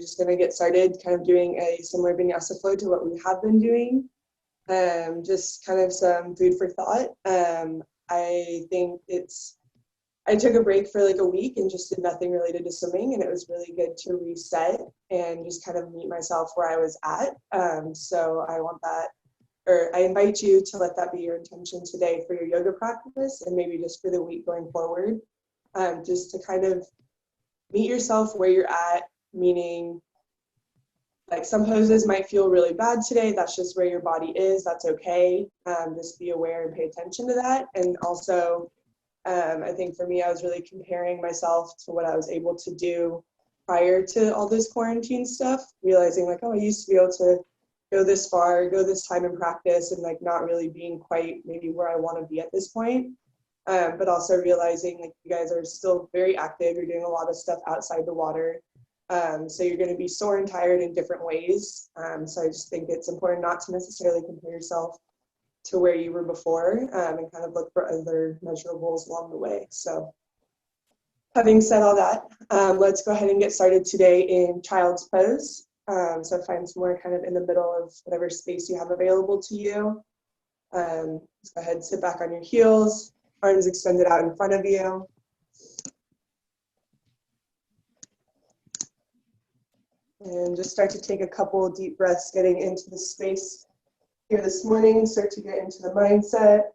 just going to get started kind of doing a similar vinyasa flow to what we have been doing. Just kind of some food for thought. I think I took a break for like a week and just did nothing related to swimming, and it was really good to reset and just kind of meet myself where I was at. So I invite you to let that be your intention today for your yoga practice, and maybe just for the week going forward, just to kind of meet yourself where you're at, meaning like some poses might feel really bad today. That's just where your body is. That's okay. Just be aware and pay attention to that. And also, I think for me, I was really comparing myself to what I was able to do prior to all this quarantine stuff, realizing like, oh, I used to be able to go this far, go this time in practice, and like not really being quite maybe where I want to be at this point. But also realizing like you guys are still very active. You're doing a lot of stuff outside the water. So you're going to be sore and tired in different ways. So I just think it's important not to necessarily compare yourself to where you were before, and kind of look for other measurables along the way. So having said all that, let's go ahead and get started today in child's pose. So find somewhere kind of in the middle of whatever space you have available to you. Just go ahead and sit back on your heels, arms extended out in front of you. And just start to take a couple deep breaths getting into the space here this morning. Start to get into the mindset.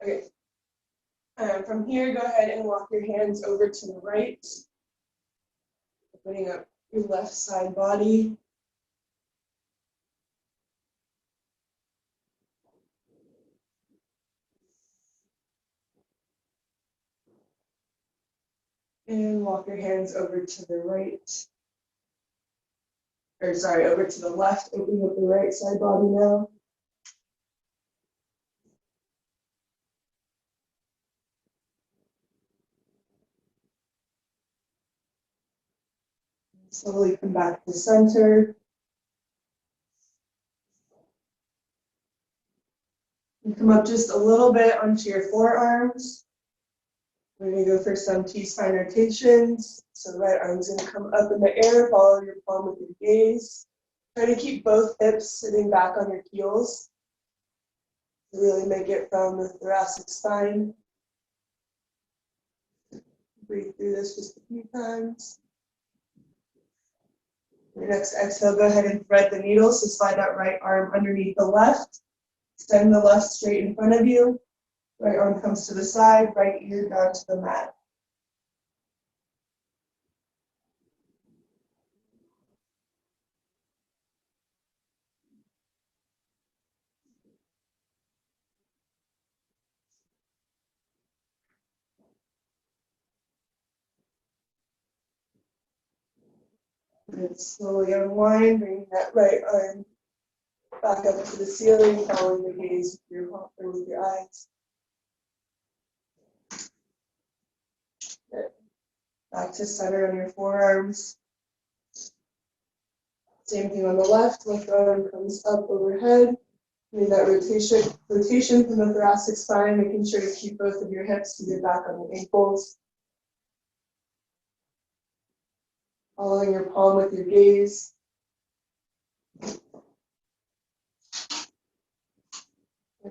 Okay. From here, go ahead and walk your hands over to the right, opening up your left side body. And walk your hands over to the right. Over to the left, opening up the right side body now. Slowly come back to center. And come up just a little bit onto your forearms. We're going to go for some T-spine rotations. So the right arm's going to come up in the air, follow your palm with your gaze. Try to keep both hips sitting back on your heels. Really make it from the thoracic spine. Breathe through this just a few times. Your next exhale, go ahead and thread the needle. So slide that right arm underneath the left. Extend the left straight in front of you. Right arm comes to the side, right ear down to the mat. And slowly unwind, bringing that right arm back up to the ceiling, following the gaze with your eyes. Good. Back to center on your forearms. Same thing on the left, left arm comes up overhead. Doing that rotation from the thoracic spine, making sure to keep both of your hips seated back on the ankles. Following your palm with your gaze. And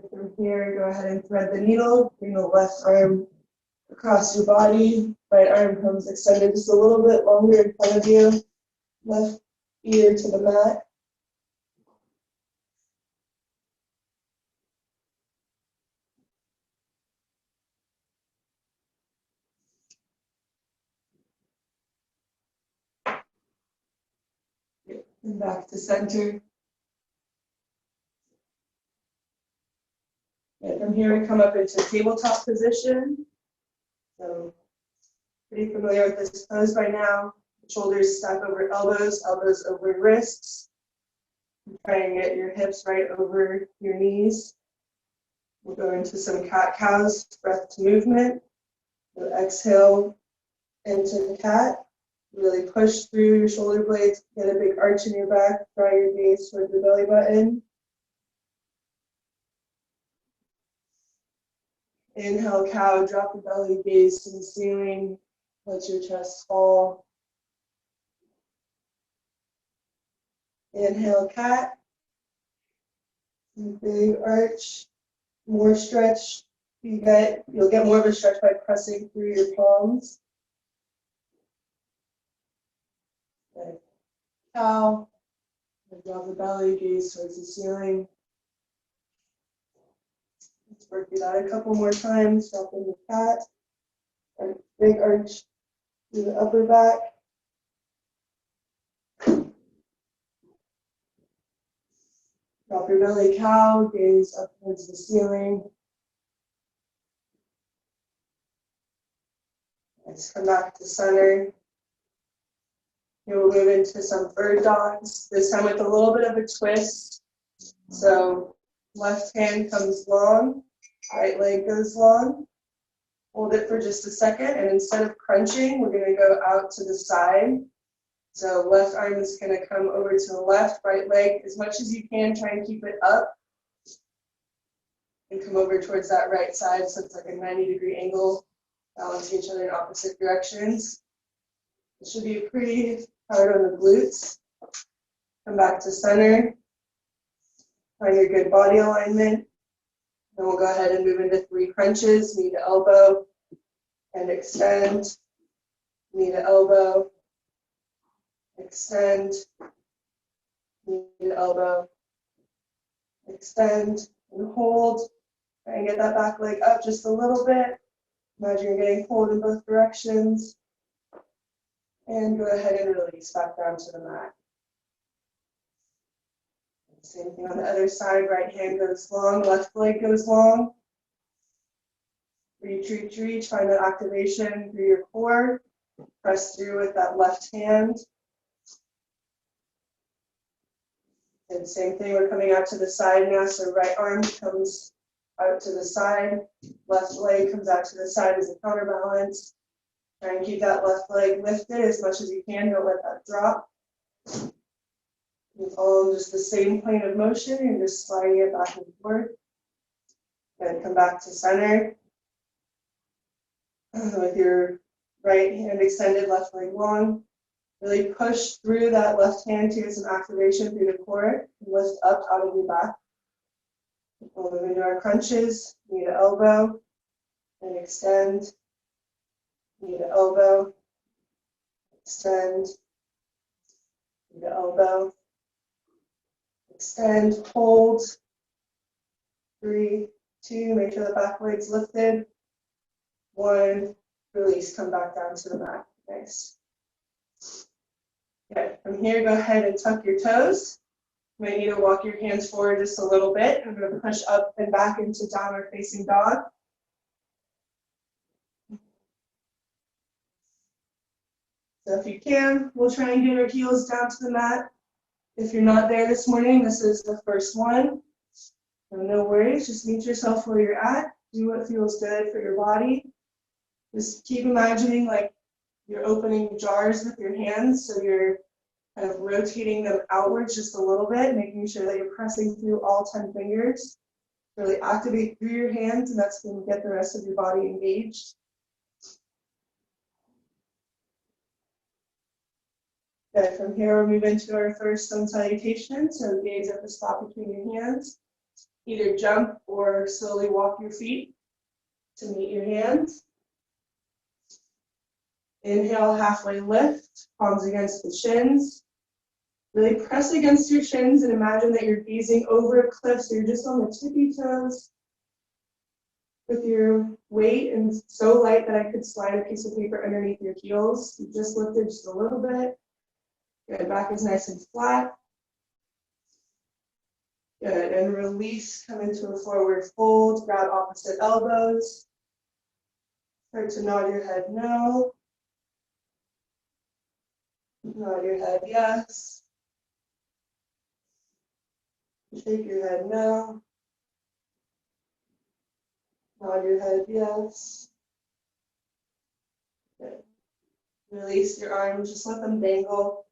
from here, go ahead and thread the needle. Bring the left arm across your body. Right arm comes extended just a little bit longer in front of you. Left ear to the mat. And back to center. And from here, we come up into tabletop position. So, pretty familiar with this pose by now. Shoulders stack over elbows, elbows over wrists. Try and get your hips right over your knees. We'll go into some cat-cows, breath to movement. We'll exhale into cat. Really push through your shoulder blades, get a big arch in your back, draw your gaze towards your belly button. Inhale, cow, drop the belly, gaze to the ceiling, let your chest fall. Inhale, cat. Big arch, more stretch. You'll get more of a stretch by pressing through your palms. Okay. Cow. Drop the belly, gaze towards the ceiling. Let's work it out a couple more times. Drop in the cat. And big arch through the upper back. Drop your belly, cow. Gaze up towards the ceiling. Let's come back to center. We'll move into some bird dogs, this time with a little bit of a twist. So left hand comes long, right leg goes long. Hold it for just a second, and instead of crunching, we're going to go out to the side. So left arm is going to come over to the left, right leg as much as you can, try and keep it up. And come over towards that right side, so it's like a 90-degree angle, balancing each other in opposite directions. It should be pretty hard on the glutes. Come back to center. Find your good body alignment. Then we'll go ahead and move into 3 crunches, knee to elbow, and extend. Knee to elbow, extend. Knee to elbow, extend, and hold. Try and get that back leg up just a little bit. Imagine you're getting pulled in both directions. And go ahead and release back down to the mat. Same thing on the other side, right hand goes long, left leg goes long. Reach, reach, reach, find that activation through your core. Press through with that left hand. And same thing, we're coming out to the side now, so right arm comes out to the side, left leg comes out to the side as a counterbalance. Try and keep that left leg lifted as much as you can, don't let that drop. You follow just the same plane of motion, you're just sliding it back and forth. Then come back to center. With your right hand extended, left leg long. Really push through that left hand to get some activation through the core. Lift up out of your back. We'll move into our crunches, knee to elbow, and extend. Knee to elbow, extend. Knee to elbow, extend, hold. 3, 2, make sure the back leg's lifted. 1, release, come back down to the mat. Nice. Okay, from here, go ahead and tuck your toes. You might need to walk your hands forward just a little bit. I'm going to push up and back into downward facing dog. So if you can, we'll try and get our heels down to the mat. If you're not there this morning, this is the first one. So no worries, just meet yourself where you're at. Do what feels good for your body. Just keep imagining like you're opening jars with your hands, so you're kind of rotating them outwards just a little bit, making sure that you're pressing through all 10 fingers. Really activate through your hands, and that's going to get the rest of your body engaged. Okay, from here we'll move into our first sun salutation. So gaze at the spot between your hands. Either jump or slowly walk your feet to meet your hands. Inhale, halfway lift, palms against the shins. Really press against your shins and imagine that you're gazing over a cliff, so you're just on the tippy toes with your weight, and so light that I could slide a piece of paper underneath your heels. You just lifted just a little bit. Good, back is nice and flat. Good, and release, come into a forward fold, grab opposite elbows. Start to nod your head no. Nod your head yes. Shake your head no. Nod your head yes. Good. Release your arms, just let them dangle.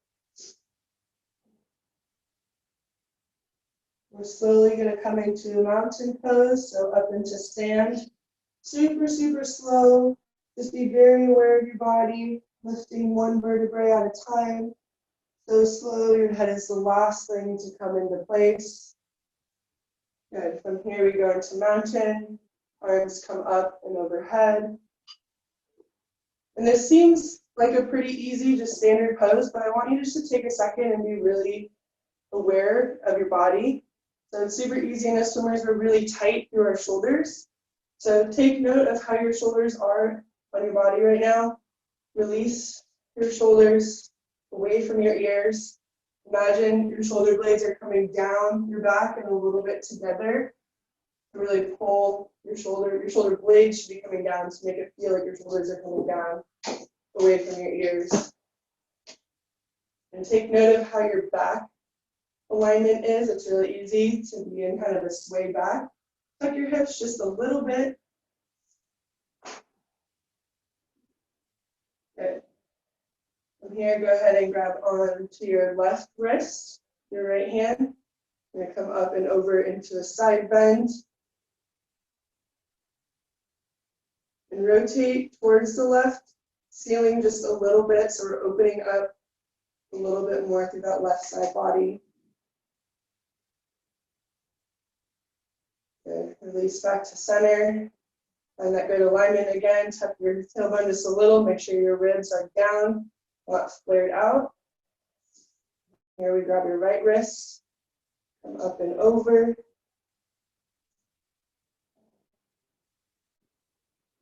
We're slowly going to come into mountain pose, so up into stand. Super, super slow. Just be very aware of your body, lifting one vertebrae at a time. So slow, your head is the last thing to come into place. Good. From here, we go into mountain. Arms come up and overhead. And this seems like a pretty easy, just standard pose, but I want you just to take a second and be really aware of your body. So it's super easy in us swimmers, we're really tight through our shoulders. So take note of how your shoulders are on your body right now. Release your shoulders away from your ears. Imagine your shoulder blades are coming down your back and a little bit together. Really pull your shoulder blades should be coming down to make it feel like your shoulders are coming down away from your ears. And take note of how your back alignment is. It's really easy to be in kind of a sway back. Tuck your hips just a little bit. Good. From here, go ahead and grab on to your left wrist, your right hand. You're going to come up and over into a side bend. And rotate towards the left, sealing just a little bit, so we're opening up a little bit more through that left side body. Good. Release back to center. Find that good alignment again. Tuck your tailbone just a little. Make sure your ribs are down, not flared out. Here we grab your right wrist. Come up and over.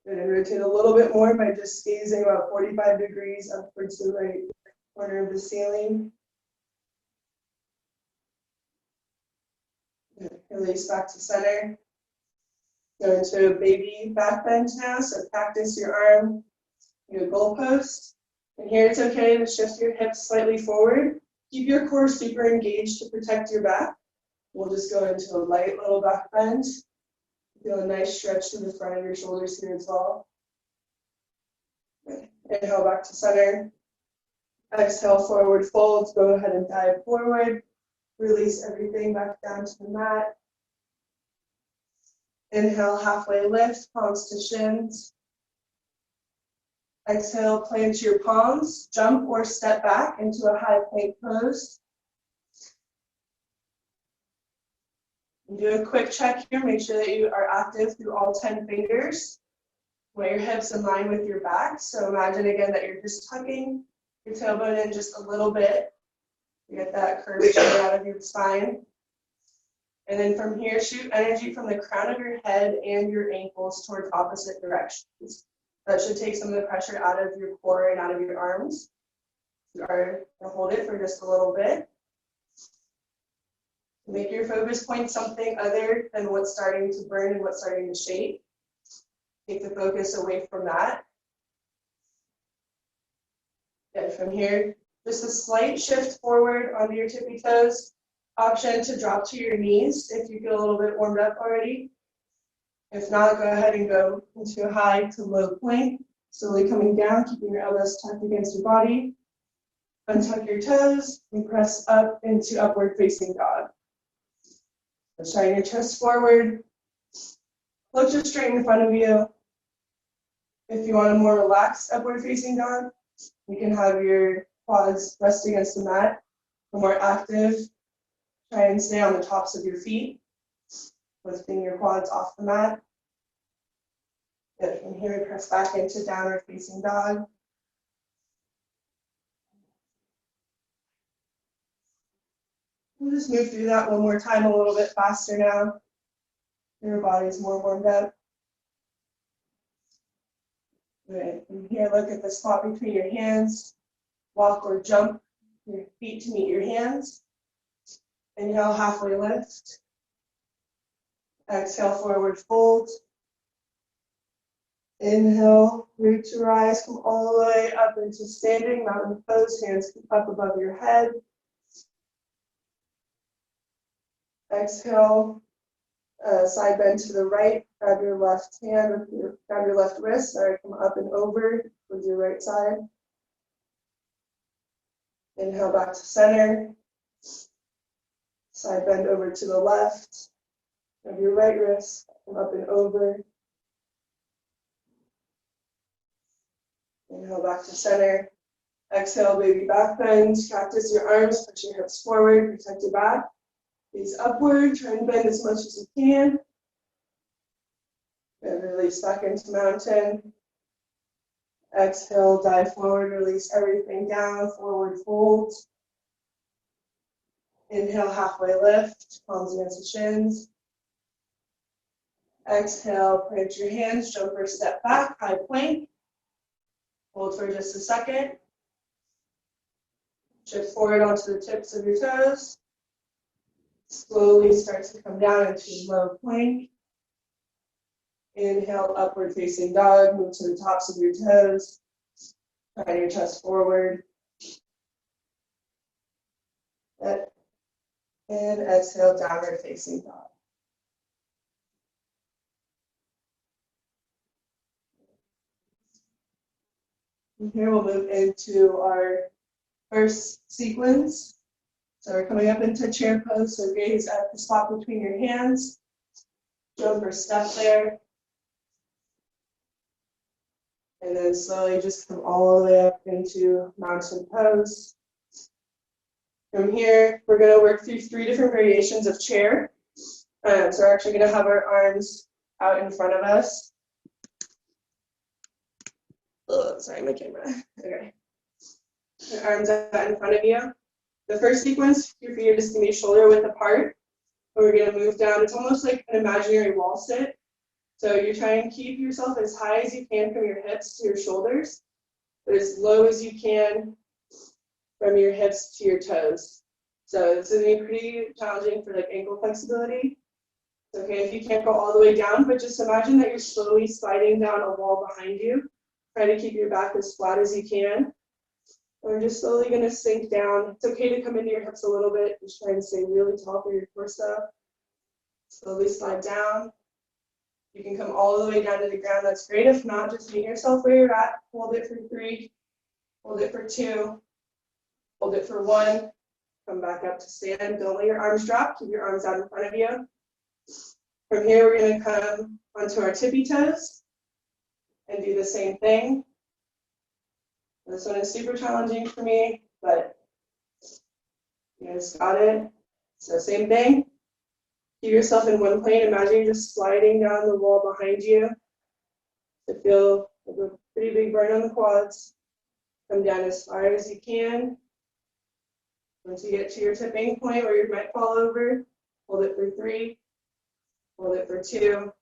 Good. And rotate a little bit more by just gazing about 45 degrees upwards to the right corner of the ceiling. Good. Release back to center. Go into a baby back bend now, so cactus your arm, do a goalpost. And here it's okay to shift your hips slightly forward. Keep your core super engaged to protect your back. We'll just go into a light little back bend. Feel a nice stretch to the front of your shoulders here as well. Inhale back to center. Exhale, forward fold. Go ahead and dive forward. Release everything back down to the mat. Inhale, halfway lift, palms to shins. Exhale, plant your palms, jump or step back into a high plank pose. And do a quick check here, make sure that you are active through all 10 fingers. Weigh your hips in line with your back. So imagine again that you're just tucking your tailbone in just a little bit. You get that curvature out of your spine. And then from here, shoot energy from the crown of your head and your ankles towards opposite directions. That should take some of the pressure out of your core and out of your arms. You are going to hold it for just a little bit. Make your focus point something other than what's starting to burn and what's starting to shake. Take the focus away from that. And from here, just a slight shift forward onto your tippy toes. Option to drop to your knees if you feel a little bit warmed up already. If not, go ahead and go into a high to low plank, slowly coming down, keeping your elbows tucked against your body. Untuck your toes and press up into upward facing dog. So shine your chest forward. Look just straight in front of you. If you want a more relaxed upward facing dog, you can have your quads rest against the mat. For more active, try and stay on the tops of your feet, lifting your quads off the mat. Good. From here, press back into downward facing dog. We'll just move through that one more time a little bit faster now. Your body's more warmed up. Good. From here, look at the spot between your hands. Walk or jump your feet to meet your hands. Inhale, halfway lift. Exhale, forward fold. Inhale, root to rise, come all the way up into standing mountain pose, hands up above your head. Exhale, side bend to the right, grab your left hand, grab your left wrist, come up and over with your right side. Inhale back to center. Side bend over to the left. Grab your right wrist, come up and over. Inhale back to center. Exhale, baby back bend. Cactus your arms, push your hips forward, protect your back. Gaze upward, try and bend as much as you can. And release back into mountain. Exhale, dive forward, release everything down, forward fold. Inhale, halfway lift, palms against the shins. Exhale, plant your hands, jump or step back, high plank. Hold for just a second. Shift forward onto the tips of your toes. Slowly start to come down into low plank. Inhale, upward facing dog, move to the tops of your toes. Turn your chest forward. And exhale, downward facing dog. And here we'll move into our first sequence. So we're coming up into chair pose, so gaze at the spot between your hands. Jump or step there. And then slowly just come all the way up into mountain pose. From here, we're going to work through 3 different variations of chair. So we're actually going to have our arms out in front of us. Oh, sorry, my camera. Okay. Your arms out in front of you. The first sequence, your feet are just going to be shoulder width apart. And we're going to move down. It's almost like an imaginary wall sit. So you're trying to keep yourself as high as you can from your hips to your shoulders, but as low as you can from your hips to your toes. So this is going to be pretty challenging for like ankle flexibility. It's okay if you can't go all the way down, but just imagine that you're slowly sliding down a wall behind you. Try to keep your back as flat as you can. And we're just slowly going to sink down. It's okay to come into your hips a little bit. Just try and stay really tall for your torso. Slowly slide down. You can come all the way down to the ground. That's great. If not, just meet yourself where you're at. Hold it for 3. Hold it for 2. Hold it for 1. Come back up to stand. Don't let your arms drop. Keep your arms out in front of you. From here, we're going to come onto our tippy toes and do the same thing. This one is super challenging for me, but you guys got it. So same thing. Keep yourself in one plane. Imagine you're just sliding down the wall behind you. To feel like a pretty big burn on the quads. Come down as far as you can. Once you get to your tipping point where you might fall over, hold it for 3. Hold it for 2.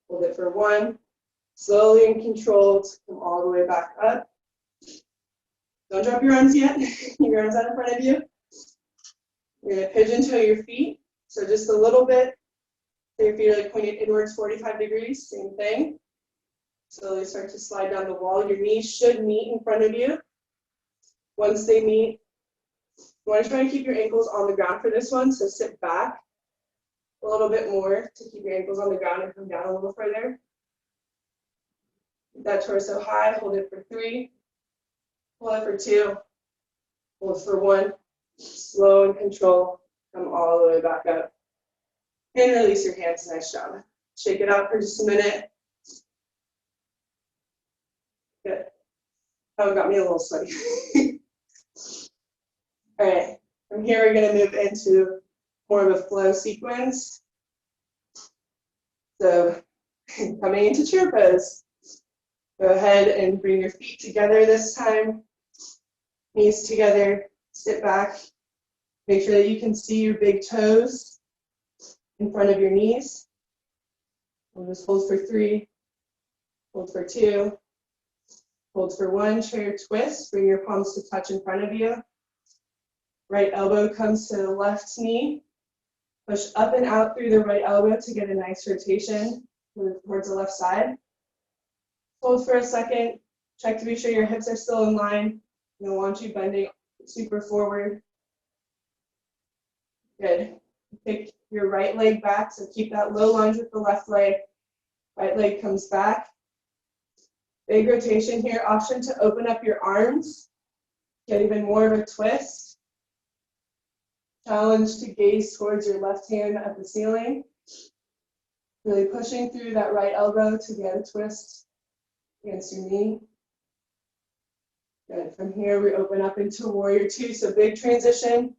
Hold it for 1. Slowly and controlled, come all the way back up. Don't drop your arms yet. Keep your arms out in front of you. You're going to pigeon toe your feet. So just a little bit. So your feet are like pointed inwards 45 degrees. Same thing. Slowly start to slide down the wall. Your knees should meet in front of you. Once they meet, you want to try and keep your ankles on the ground for this one. So sit back a little bit more to keep your ankles on the ground and come down a little further. Keep that torso high. Hold it for 3. Hold it for 2. Hold for 1. Slow and control. Come all the way back up. And release your hands. Nice job. Shake it out for just a minute. Good. Oh, it got me a little sweaty. All right. From here, we're going to move into more of a flow sequence. So coming into chair pose. Go ahead and bring your feet together this time. Knees together. Sit back. Make sure that you can see your big toes in front of your knees. We'll just hold for 3. Hold for 2. Hold for 1. Chair twist. Bring your palms to touch in front of you. Right elbow comes to the left knee. Push up and out through the right elbow to get a nice rotation towards the left side. Hold for a second. Check to be sure your hips are still in line. I don't want you bending super forward. Good. Pick your right leg back, so keep that low lunge with the left leg. Right leg comes back. Big rotation here. Option to open up your arms. Get even more of a twist. Challenge to gaze towards your left hand at the ceiling. Really pushing through that right elbow to get a twist against your knee. Good. From here, we open up into warrior two. So big transition.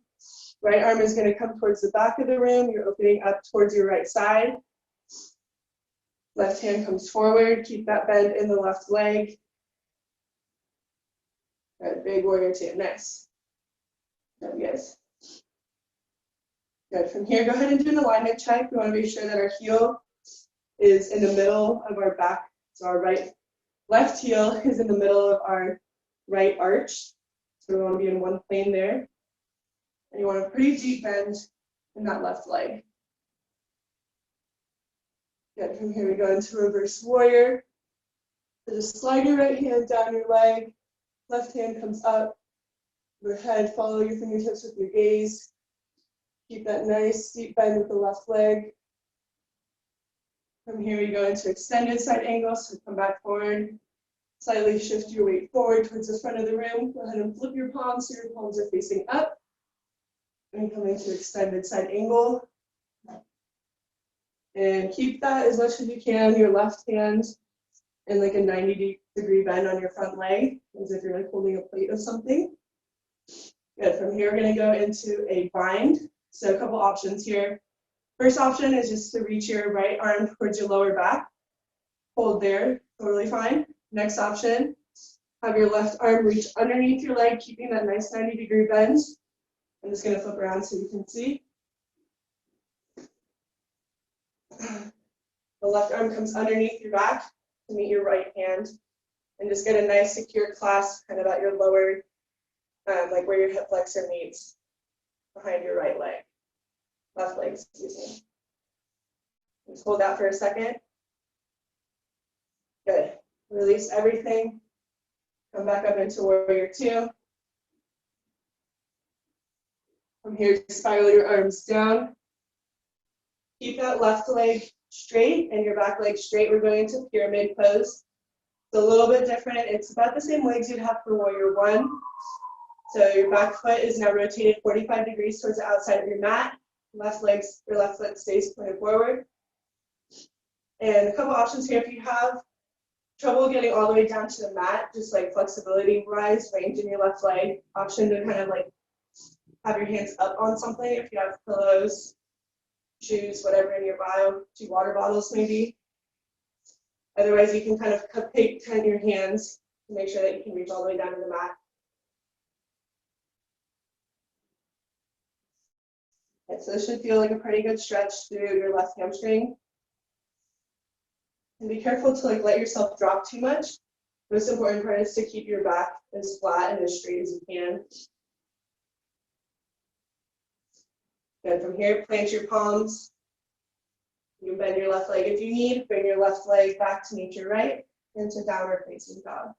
Right arm is going to come towards the back of the room. You're opening up towards your right side. Left hand comes forward. Keep that bend in the left leg. Good. Big warrior two. Nice. Good, guys. Good. From here, go ahead and do an alignment check. We want to be sure that our heel is in the middle of our back. So our left heel is in the middle of our right arch. So we want to be in one plane there. And you want a pretty deep bend in that left leg. Good. From here, we go into reverse warrior. So just slide your right hand down your leg. Left hand comes up. Your head, follow your fingertips with your gaze. Keep that nice deep bend with the left leg. From here, we go into extended side angle. So come back forward. Slightly shift your weight forward towards the front of the room. Go ahead and flip your palms so your palms are facing up. And come into extended side angle. And keep that as much as you can, your left hand in like a 90-degree bend on your front leg, as if you're like holding a plate of something. Good. From here, we're going to go into a bind. So a couple options here. First option is just to reach your right arm towards your lower back. Hold there, totally fine. Next option, have your left arm reach underneath your leg, keeping that nice 90-degree bend. I'm just going to flip around so you can see. The left arm comes underneath your back to meet your right hand. And just get a nice secure clasp kind of at your lower, like where your hip flexor meets behind your right leg. Left leg, excuse me. Just hold that for a second. Good. Release everything. Come back up into warrior two. From here, spiral your arms down. Keep that left leg straight and your back leg straight. We're going into pyramid pose. It's a little bit different. It's about the same legs you'd have for warrior one. So your back foot is now rotated 45 degrees towards the outside of your mat. Your left foot stays pointed forward. And a couple options here. If you have trouble getting all the way down to the mat, just like flexibility wise, range in your left leg, option to kind of like have your hands up on something. If you have pillows, shoes, whatever in your bio, 2 water bottles maybe. Otherwise, you can kind of tighten your hands to make sure that you can reach all the way down to the mat. Okay, so this should feel like a pretty good stretch through your left hamstring. And be careful to like let yourself drop too much. The most important part is to keep your back as flat and as straight as you can. Good. From here, plant your palms. You can bend your left leg if you need. Bring your left leg back to meet your right into downward facing dog.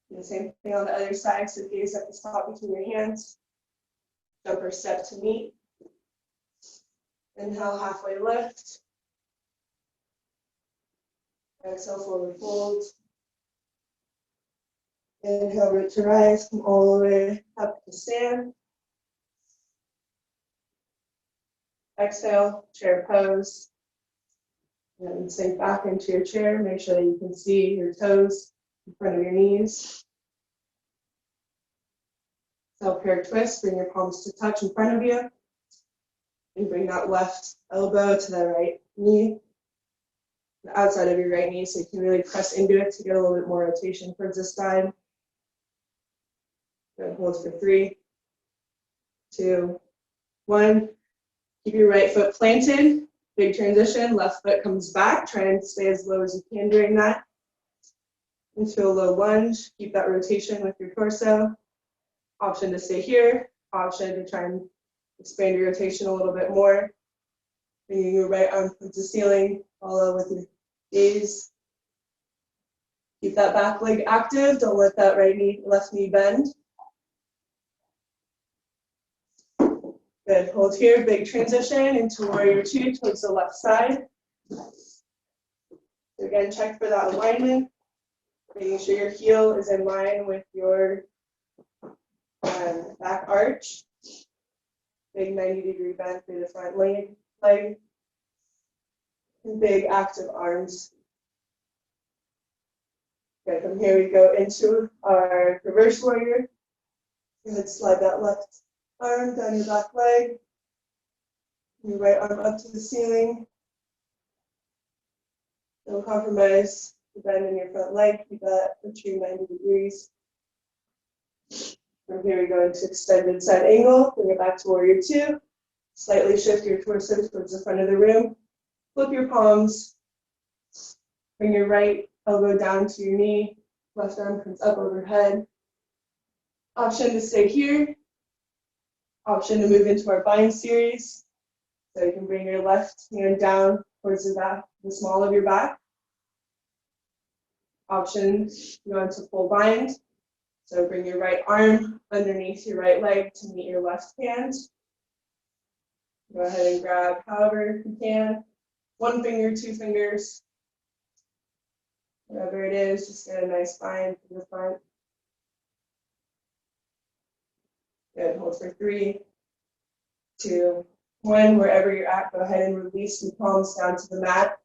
Do the same thing on the other side. So gaze at the spot between your hands. Jumper step to meet. Inhale, halfway lift. Exhale, forward fold. Inhale, root to rise, come all the way up to stand. Exhale, chair pose. And sink back into your chair. Make sure that you can see your toes in front of your knees. Self-prayer twist, bring your palms to touch in front of you. And bring that left elbow to the right knee, the outside of your right knee, so you can really press into it to get a little bit more rotation towards this side. Good. Hold for 3, 2, 1. Keep your right foot planted. Big transition. Left foot comes back. Try and stay as low as you can during that. Into a low lunge. Keep that rotation with your torso. Option to stay here. Option to try and expand your rotation a little bit more. Bringing your right arm towards the ceiling. Follow with your gaze. Keep that back leg active. Don't let that left knee bend. Good, hold here, big transition into warrior two towards the left side. Again, check for that alignment, making sure your heel is in line with your back arch. Big 90-degree bend through the front leg. And big active arms. Okay, from here we go into our reverse warrior. Go ahead, slide that left arm down your back leg. Your right arm up to the ceiling. Don't compromise the bend in your front leg. Keep that a true 90 degrees. From here we go into extended side angle. Bring it back to warrior two. Slightly shift your torso towards the front of the room. Flip your palms. Bring your right elbow down to your knee. Left arm comes up overhead. Option to stay here. Option to move into our bind series. So you can bring your left hand down towards the back, the small of your back. Option to go into full bind. So bring your right arm underneath your right leg to meet your left hand. Go ahead and grab however you can. 1 finger, 2 fingers. Whatever it is, just get a nice bind to the front. Good, hold for 3, 2, 1. Wherever you're at, go ahead and release your palms down to the mat.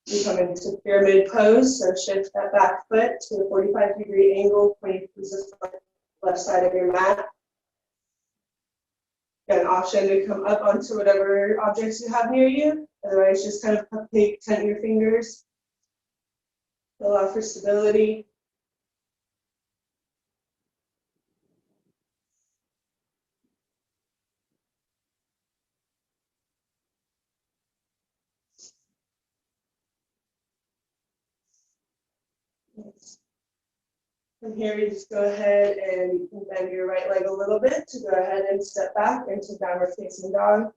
You come into pyramid pose, so shift that back foot to a 45-degree angle, pointing towards the front left side of your mat. Got an option to come up onto whatever objects you have near you. Otherwise, just kind of tent your fingers. Allow for stability. From here, you just go ahead and you can bend your right leg a little bit to go ahead and step back into downward facing dog.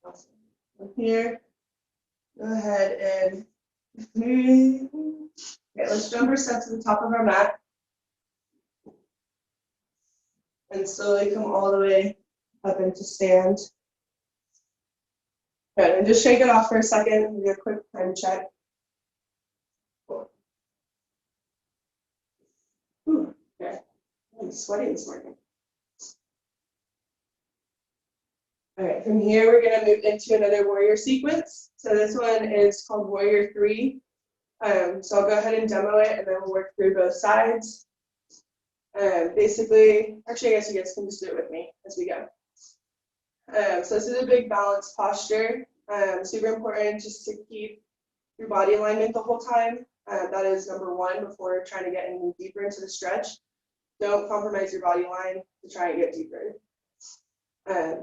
Awesome. From here, go ahead and okay, let's jump our step to the top of our mat and slowly come all the way up into stand. Good, and just shake it off for a second. Do a quick time check. Cool. Ooh, okay, I'm sweaty this morning. All right, from here we're going to move into another warrior sequence. So this one is called Warrior 3. So I'll go ahead and demo it, and then we'll work through both sides. Basically, actually, I guess you guys can just do it with me as we go. So this is a big balanced posture. Super important just to keep your body alignment the whole time. That is number 1 before trying to get any deeper into the stretch. Don't compromise your body line to try and get deeper.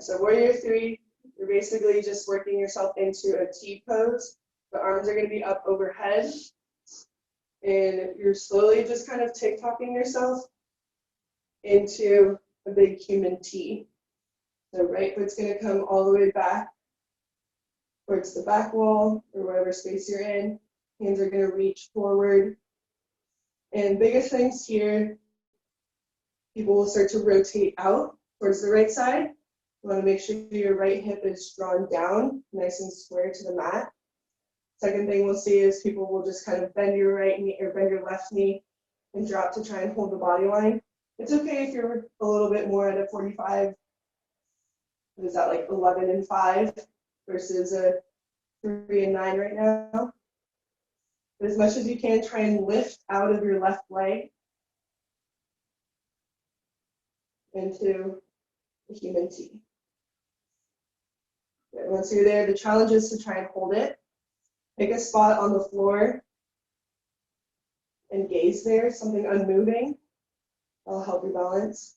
So Warrior 3, you're basically just working yourself into a T pose. The arms are going to be up overhead. And you're slowly just kind of tick-tocking yourself into a big human T. So right foot's going to come all the way back towards the back wall or whatever space you're in. Hands are going to reach forward. And biggest things here, people will start to rotate out towards the right side. You want to make sure your right hip is drawn down, nice and square to the mat. Second thing we'll see is people will just kind of bend your right knee or bend your left knee and drop to try and hold the body line. It's okay if you're a little bit more at a 45. What is that, like 11 and 5 versus a 3 and 9 right now? But as much as you can, try and lift out of your left leg into the human T. Good. Once you're there, the challenge is to try and hold it. Pick a spot on the floor and gaze there, something unmoving. That'll help you balance.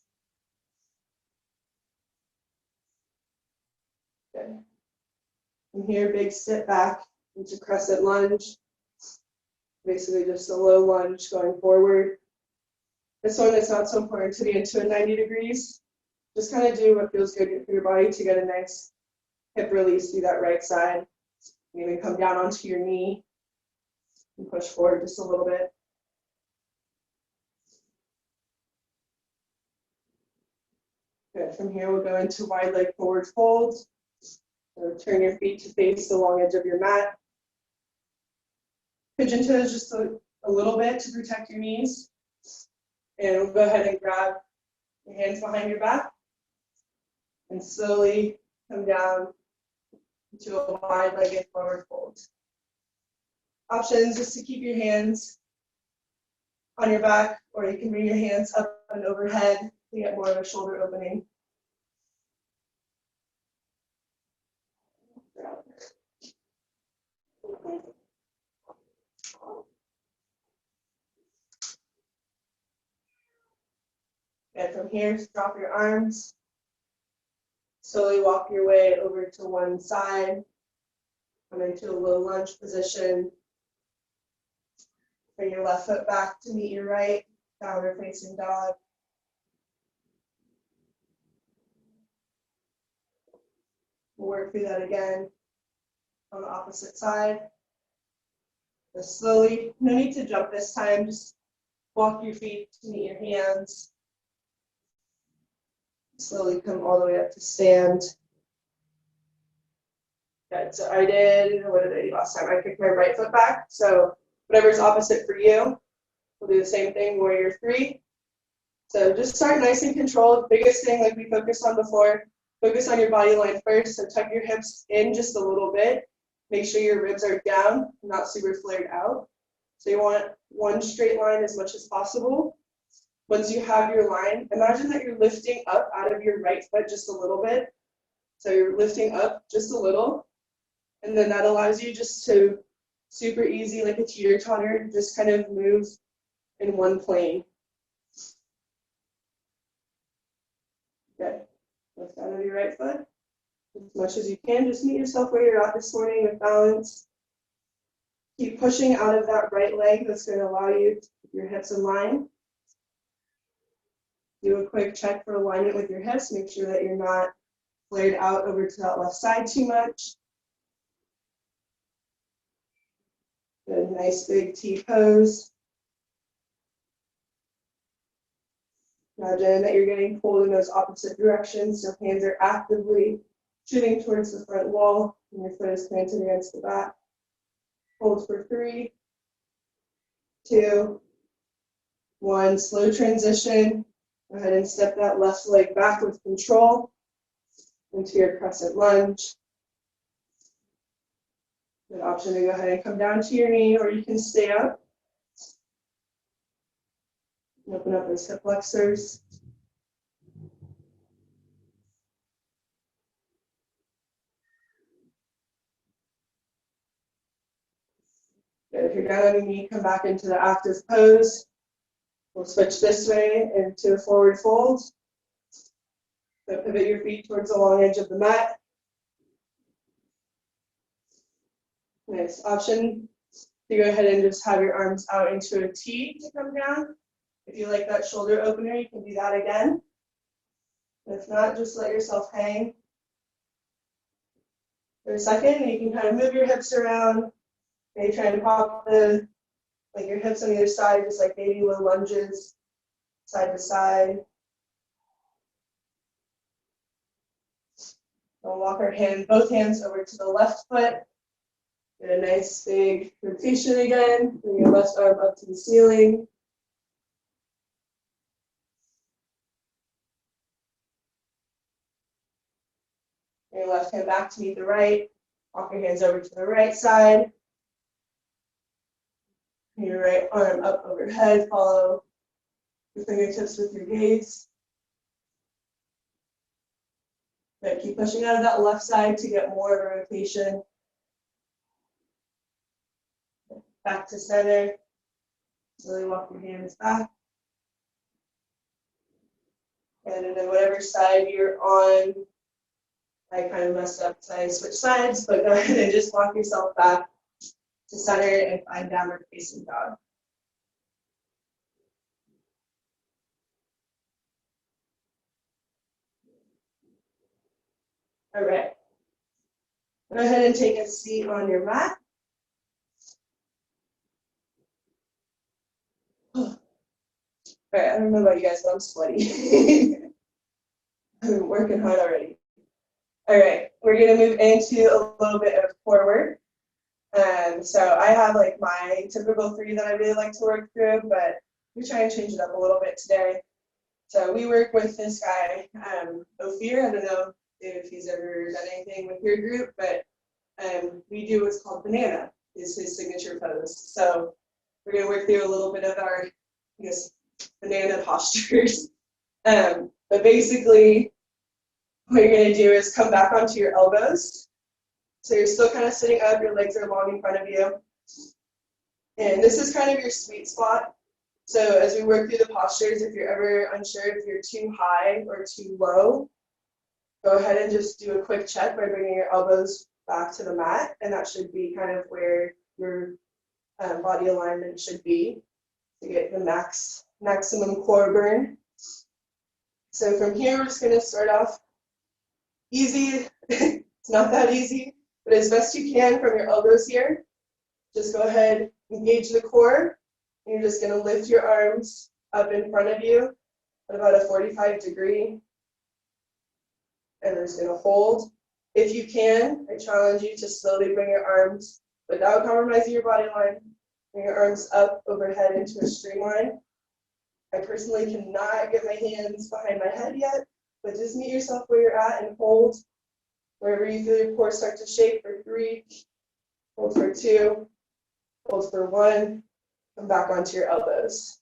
Good. From here, big sit back into crescent lunge. Basically just a low lunge going forward. This one is not so important to be into a 90 degrees. Just kind of do what feels good for your body to get a nice hip release through that right side. You can come down onto your knee. And push forward just a little bit. Good. From here, we'll go into wide leg forward fold. So turn your feet to face the long edge of your mat. Pigeon toes just a little bit to protect your knees. And we'll go ahead and grab your hands behind your back and slowly come down into a wide-legged forward fold. Options just to keep your hands on your back, or you can bring your hands up and overhead to get more of a shoulder opening. And from here, just drop your arms. Slowly walk your way over to one side. Come into a low lunge position. Bring your left foot back to meet your right, downward facing dog. We'll work through that again on the opposite side. Just slowly, no need to jump this time, just walk your feet to meet your hands. Slowly come all the way up to stand. Good, so what did I do last time? I kicked my right foot back, so whatever's opposite for you, we'll do the same thing, warrior three. So just start nice and controlled. Biggest thing, like we focused on before, focus on your body line first, so tuck your hips in just a little bit. Make sure your ribs are down, not super flared out. So you want one straight line as much as possible. Once you have your line, imagine that you're lifting up out of your right foot just a little bit. So you're lifting up just a little, and then that allows you just to super easy, like a teeter-totter, just kind of move in one plane. Good. Lift out of your right foot as much as you can. Just meet yourself where you're at this morning with balance. Keep pushing out of that right leg. That's going to allow you to keep your hips in line. Do a quick check for alignment with your hips. Make sure that you're not flared out over to that left side too much. Good, nice big T pose. Imagine that you're getting pulled in those opposite directions. So hands are actively shooting towards the front wall, and your foot is planted against the back. Hold for 3, 2, 1. Slow transition. Go ahead and step that left leg back with control into your crescent lunge. Good option to go ahead and come down to your knee, or you can stay up. Open up those hip flexors. Good. If you're down on your knee, come back into the active pose. We'll switch this way into a forward fold. So pivot your feet towards the long edge of the mat. Nice option to go ahead and just have your arms out into a T to come down. If you like that shoulder opener, you can do that again. If not, just let yourself hang for a second, and you can kind of move your hips around. Maybe try and pop your hips on either side, just like baby low lunges, side to side. We'll walk both hands over to the left foot. Get a nice big rotation again. Bring your left arm up to the ceiling. Bring your left hand back to meet the right. Walk your hands over to the right side. Bring your right arm up overhead. Follow your fingertips with your gaze. Good. Keep pushing out of that left side to get more of a rotation. Back to center. Slowly walk your hands back. And then whatever side you're on, I kind of messed up because I switched sides, but go ahead and just walk yourself back to center and find downward facing dog. All right. Go ahead and take a seat on your mat. All right, I don't know about you guys, but I'm sweaty. I'm working hard already. All right, we're gonna move into a little bit of core work. So I have like my typical 3 that I really like to work through, but we try and change it up a little bit today. So we work with this guy, Ophir. I don't know if he's ever done anything with your group, but we do what's called banana, is his signature pose. So we're gonna work through a little bit of our, I guess, banana postures. But basically, what you're gonna do is come back onto your elbows. So you're still kind of sitting up, your legs are long in front of you. And this is kind of your sweet spot. So as we work through the postures, if you're ever unsure if you're too high or too low, go ahead and just do a quick check by bringing your elbows back to the mat. And that should be kind of where your body alignment should be to get the maximum core burn. So from here, we're just going to start off easy. It's not that easy, but as best you can from your elbows here, just go ahead, engage the core, and you're just going to lift your arms up in front of you at about a 45-degree, and you're just going to hold. If you can, I challenge you to slowly bring your arms, without compromising your body line, bring your arms up overhead into a streamline. I personally cannot get my hands behind my head yet, but just meet yourself where you're at and hold. Wherever you feel your core start to shake for 3, hold for 2, hold for 1, come back onto your elbows.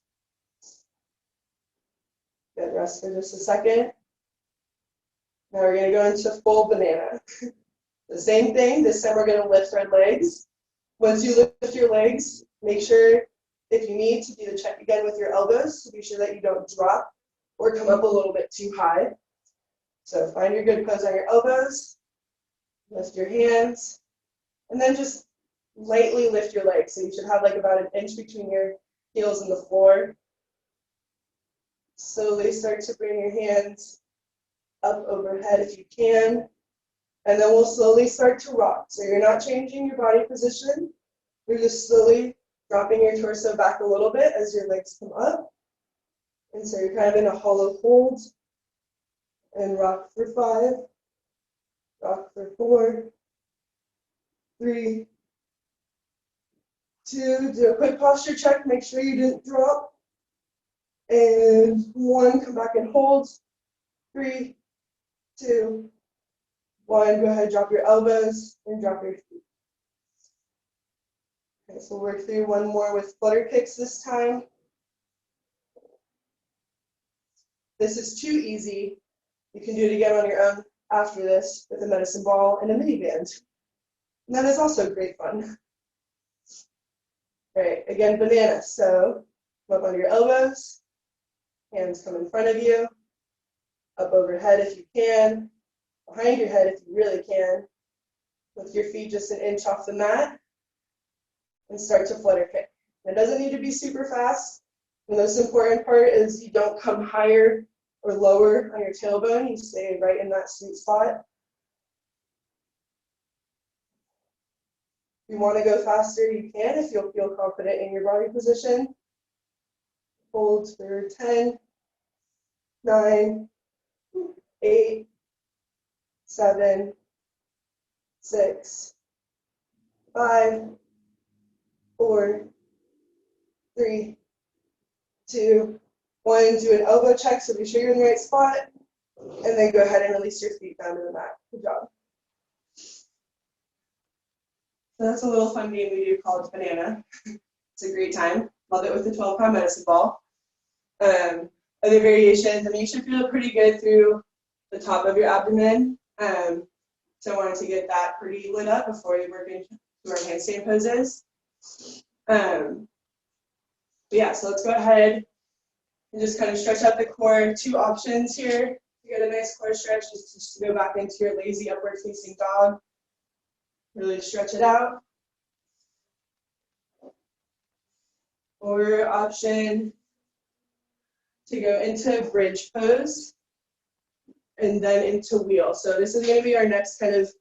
Good, rest for just a second. Now we're going to go into full banana. The same thing, this time we're going to lift our legs. Once you lift your legs, make sure, if you need to do the check again with your elbows, to be sure that you don't drop or come up a little bit too high. So find your good pose on your elbows, lift your hands, and then just lightly lift your legs. So you should have like about an inch between your heels and the floor. Slowly start to bring your hands up overhead if you can. And then we'll slowly start to rock. So you're not changing your body position. You're just slowly dropping your torso back a little bit as your legs come up. And so you're kind of in a hollow hold. And rock for 5, rock for 4, 3, 2, do a quick posture check, make sure you didn't drop. And 1, come back and hold. 3, 2, 1, go ahead, drop your elbows and drop your feet. Okay, so we'll work through one more with flutter kicks this time. This is too easy. You can do it again on your own after this with a medicine ball and a mini band. And that is also great fun. All right, again, banana. So come up on your elbows, hands come in front of you, up overhead if you can, behind your head if you really can, with your feet just an inch off the mat, and start to flutter kick. It doesn't need to be super fast. The most important part is you don't come higher or lower on your tailbone. You stay right in that sweet spot. If you want to go faster, you can if you'll feel confident in your body position. Hold for 10, 9, 8, 7, 6, 5, 4, 3, 2, 1. Do an elbow check, so be sure you're in the right spot. And then go ahead and release your feet down to the mat. Good job. So that's a little fun game we do called banana. It's a great time. Love it with the 12-pound medicine ball. Other variations, I mean, you should feel pretty good through the top of your abdomen. So I wanted to get that pretty lit up before we work into our handstand poses. But yeah, so let's go ahead and just kind of stretch out the core. 2 options here to get a nice core stretch is just to go back into your lazy upward facing dog. Really stretch it out. Or option to go into bridge pose and then into wheel. So this is going to be our next kind of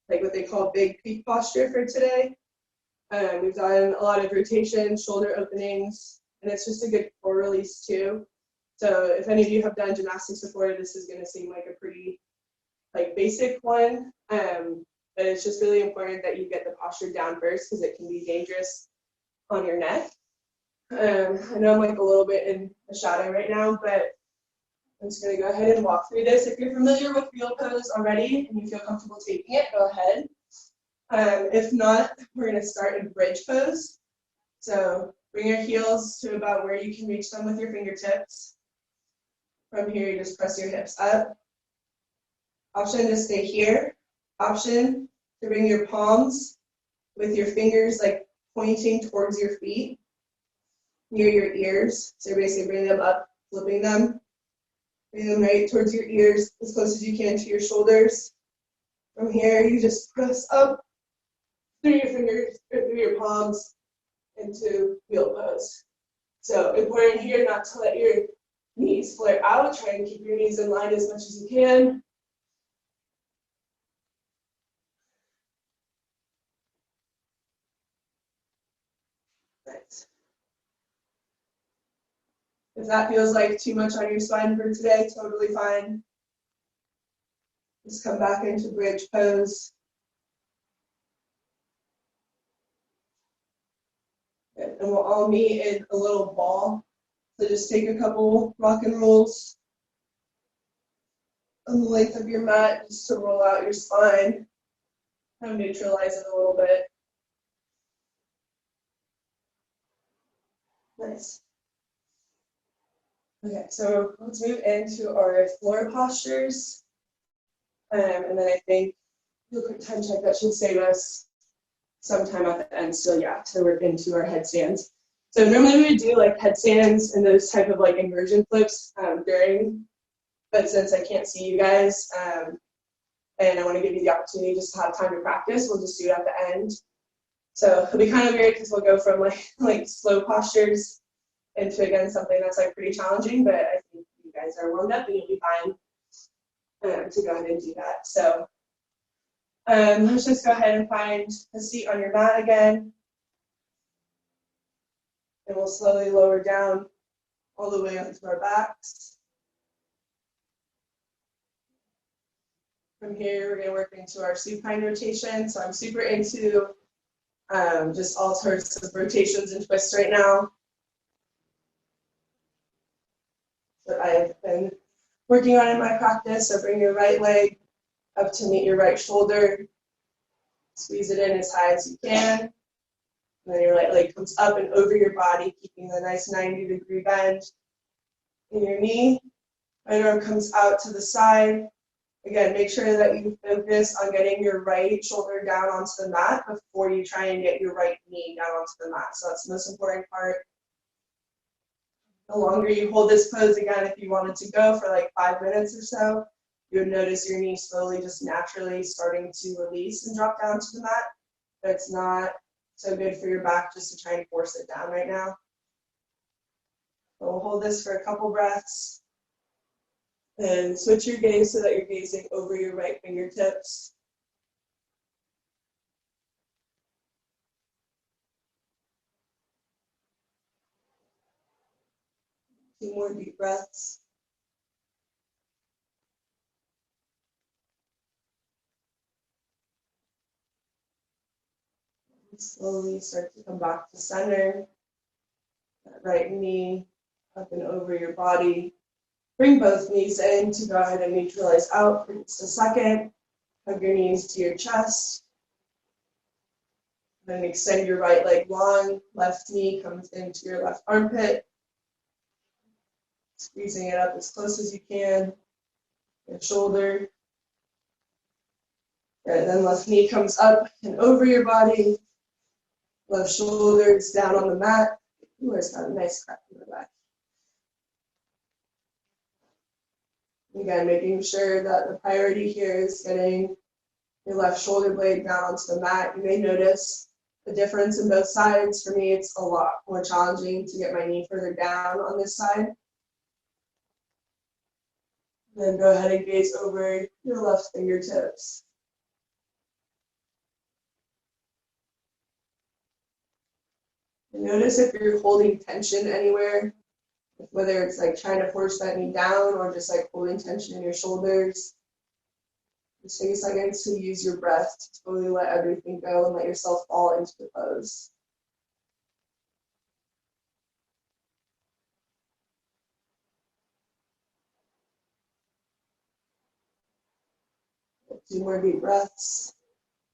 like what they call big peak posture for today. We've done a lot of rotation, shoulder openings, and it's just a good core release too. So if any of you have done gymnastics before, this is going to seem like a pretty basic one, but it's just really important that you get the posture down first because it can be dangerous on your neck. I know I'm a little bit in the shadow right now, but I'm just going to go ahead and walk through this. If you're familiar with wheel pose already and you feel comfortable taking it, go ahead. If not, we're going to start in bridge pose. So bring your heels to about where you can reach them with your fingertips. From here, you just press your hips up. Option to stay here. Option to bring your palms with your fingers pointing towards your feet near your ears. So basically bring them up, flipping them. Bring them right towards your ears as close as you can to your shoulders. From here, you just press up through your fingers, through your palms into wheel pose. So important here not to let your knees flare out. Try and keep your knees in line as much as you can. Nice. If that feels like too much on your spine for today, totally fine. Just come back into bridge pose. And we'll all meet in a little ball. So just take a couple rock and rolls on the length of your mat just to roll out your spine. Kind of neutralize it a little bit. Nice. Okay, so let's move into our floor postures. And then I think real quick time check, that should save us some time at the end still, yeah, to work into our headstands. So normally we would do headstands and those type of inversion flips during, but since I can't see you guys and I want to give you the opportunity just to have time to practice, we'll just do it at the end. So it'll be kind of weird because we'll go from slow postures into again something that's pretty challenging, but I think you guys are warmed up and you'll be fine to go ahead and do that. So let's just go ahead and find a seat on your mat again. And we'll slowly lower down all the way onto our backs. From here, we're going to work into our supine rotation. So I'm super into just all sorts of rotations and twists right now that I've been working on in my practice. So bring your right leg up to meet your right shoulder. Squeeze it in as high as you can. And then your right leg comes up and over your body, keeping the nice 90-degree bend in your knee. Right arm comes out to the side. Again, make sure that you focus on getting your right shoulder down onto the mat before you try and get your right knee down onto the mat. So that's the most important part. The longer you hold this pose, again, if you wanted to go for 5 minutes or so, you would notice your knee slowly just naturally starting to release and drop down to the mat. But it's not so good for your back just to try and force it down right now. So we'll hold this for a couple breaths. And switch your gaze so that you're gazing over your right fingertips. Two more deep breaths. And slowly start to come back to center. That right knee up and over your body. Bring both knees in to go ahead and neutralize out for just a second. Hug your knees to your chest. Then extend your right leg long. Left knee comes into your left armpit. Squeezing it up as close as you can. Your shoulder. And then left knee comes up and over your body. Left shoulder is down on the mat. Ooh, it's got a nice crack in the back. Again, making sure that the priority here is getting your left shoulder blade down onto the mat. You may notice the difference in both sides. For me, it's a lot more challenging to get my knee further down on this side. Then go ahead and gaze over your left fingertips. And notice if you're holding tension anywhere, whether it's like trying to force that knee down or just like holding tension in your shoulders. Just take a second to use your breath to totally let everything go and let yourself fall into the pose. Two more deep breaths.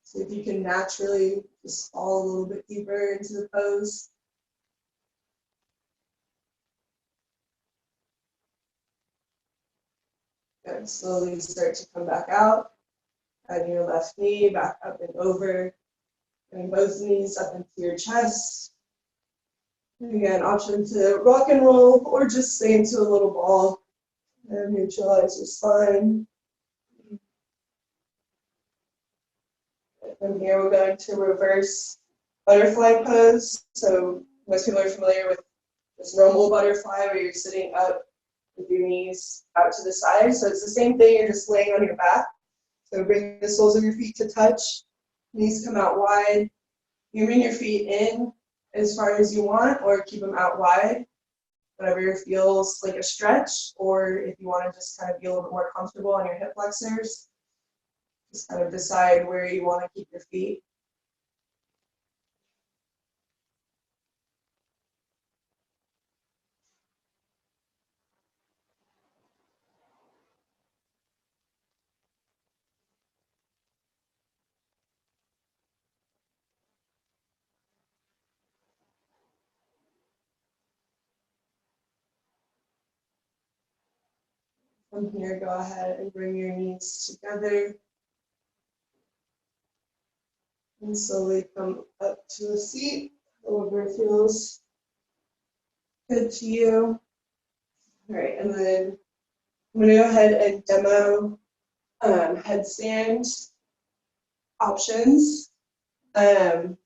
See if you can naturally just fall a little bit deeper into the pose. Good. Slowly start to come back out. Add your left knee back up and over. Bring both knees up into your chest. And again, option to rock and roll or just stay into a little ball and neutralize your spine. From here, we're going to reverse butterfly pose. So most people are familiar with this normal butterfly where you're sitting up with your knees out to the side. So it's the same thing, you're just laying on your back. So bring the soles of your feet to touch, knees come out wide. You bring your feet in as far as you want or keep them out wide, whatever feels like a stretch, or if you want to just kind of be a little bit more comfortable on your hip flexors, just kind of decide where you want to keep your feet. From here, go ahead and bring your knees together and slowly come up to a seat, whatever feels good to you. All right, and then I'm going to go ahead and demo headstand options. Like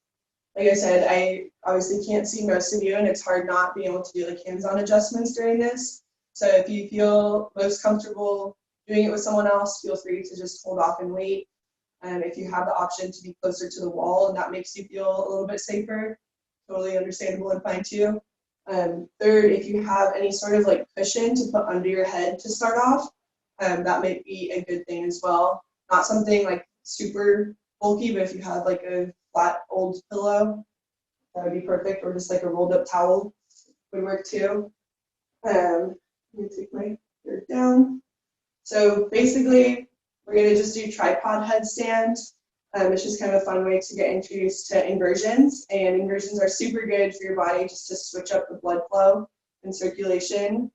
I said, I obviously can't see most of you, and it's hard not being able to do like hands-on adjustments during this. So if you feel most comfortable doing it with someone else, feel free to just hold off and wait. And if you have the option to be closer to the wall and that makes you feel a little bit safer, totally understandable and fine too. Third, if you have any sort of like cushion to put under your head to start off, that might be a good thing as well. Not something like super bulky, but if you have like a flat old pillow, that would be perfect, or just like a rolled up towel would work too. Let me take my shirt down. So basically, we're going to just do tripod headstand. It's just kind of a fun way to get introduced to inversions, and inversions are super good for your body just to switch up the blood flow and circulation.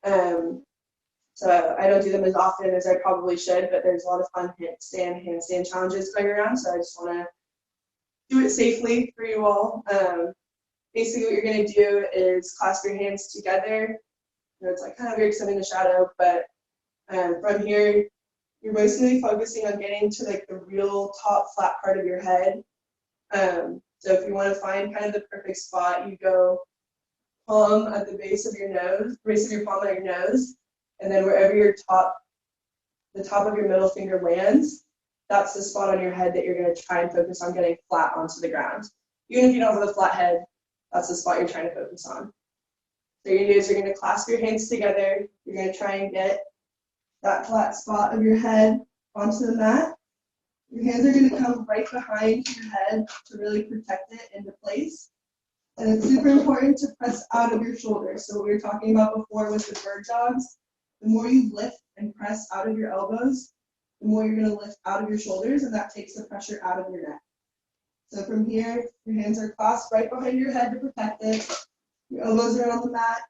So I don't do them as often as I probably should, but there's a lot of fun handstand challenges going around, so I just want to do it safely for you all. Basically what you're going to do is clasp your hands together. You know, it's like kind of weird because I'm in the shadow, but from here, you're mostly focusing on getting to like the real top flat part of your head. So if you want to find kind of the perfect spot, you go palm at the base of your nose, base of your palm at your nose, and then wherever the top of your middle finger lands, that's the spot on your head that you're going to try and focus on getting flat onto the ground. Even if you don't have a flat head, that's the spot you're trying to focus on. So you're going to clasp your hands together. You're going to try and get that flat spot of your head onto the mat. Your hands are going to come right behind your head to really protect it into place. And it's super important to press out of your shoulders. So what we were talking about before with the bird dogs, the more you lift and press out of your elbows, the more you're going to lift out of your shoulders, and that takes the pressure out of your neck. So from here, your hands are clasped right behind your head to protect it. Your elbows are on the mat.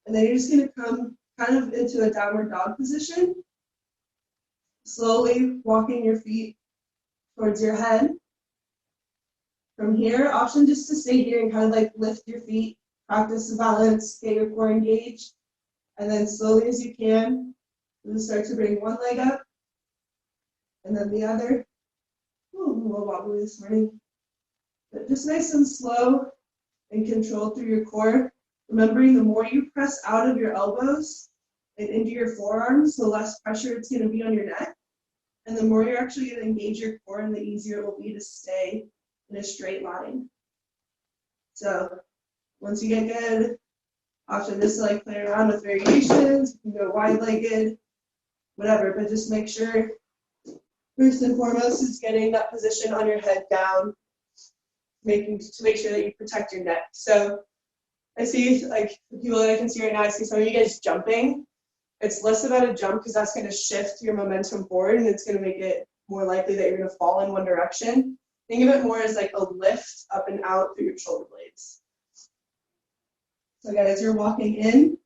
And then you're just going to come kind of into a downward dog position, slowly walking your feet towards your head. From here, option just to stay here and kind of like lift your feet, practice the balance, get your core engaged, and then slowly as you can, you'll start to bring one leg up, and then the other. Ooh, I'm a little wobbly this morning. But just nice and slow and controlled through your core. Remembering the more you press out of your elbows and into your forearms, the less pressure it's going to be on your neck. And the more you're actually going to engage your core, and the easier it will be to stay in a straight line. So Once you get good, option is to like play around with variations. You can go wide-legged, whatever, but just make sure first and foremost is getting that position on your head down, to make sure that you protect your neck. So I see, like, the people that I can see right now, I see some of you guys jumping. It's less about a jump because that's going to shift your momentum forward and it's going to make it more likely that you're going to fall in one direction. Think of it more as like a lift up and out through your shoulder blades. So again, as you're walking in,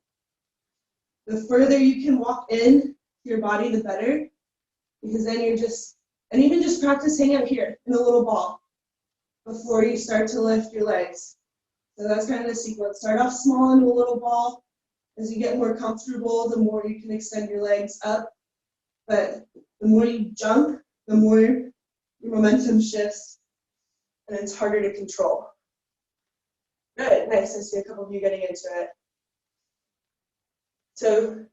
the further you can walk in to your body, the better, because then you're just, and even just practice hanging out here in a little ball before you start to lift your legs. So that's kind of the sequence. Start off small into a little ball. As you get more comfortable, the more you can extend your legs up. But the more you jump, the more your momentum shifts, and it's harder to control. Good, nice. I see a couple of you getting into it. So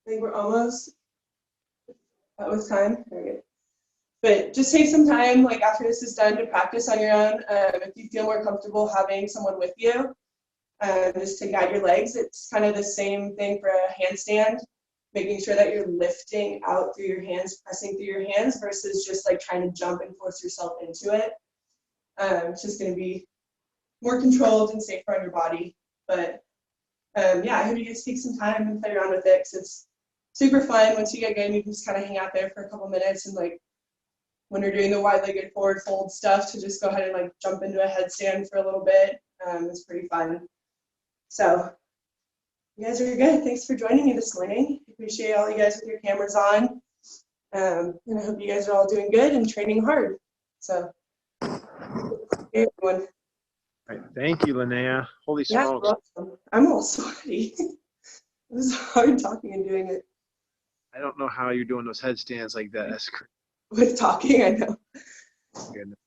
I think we're almost out with time. Okay. But just take some time, like after this is done, to practice on your own. If you feel more comfortable having someone with you, just to guide your legs. It's kind of the same thing for a handstand, making sure that you're lifting out through your hands, pressing through your hands versus just like trying to jump and force yourself into it. It's just going to be more controlled and safer on your body. But yeah, I hope you guys take some time and play around with it because it's super fun. Once you get good, you can just kind of hang out there for a couple minutes and like when you're doing the wide-legged forward fold stuff to just go ahead and like jump into a headstand for a little bit. It's pretty fun. So you guys are good. Thanks for joining me this morning. Appreciate all you guys with your cameras on. And I hope you guys are all doing good and training hard. So, hey everyone. All right. Thank you, Linnea. Holy smokes. Awesome. I'm all sweaty. It was hard talking and doing it. I don't know how you're doing those headstands like that. That's crazy. With talking, I know. Goodness.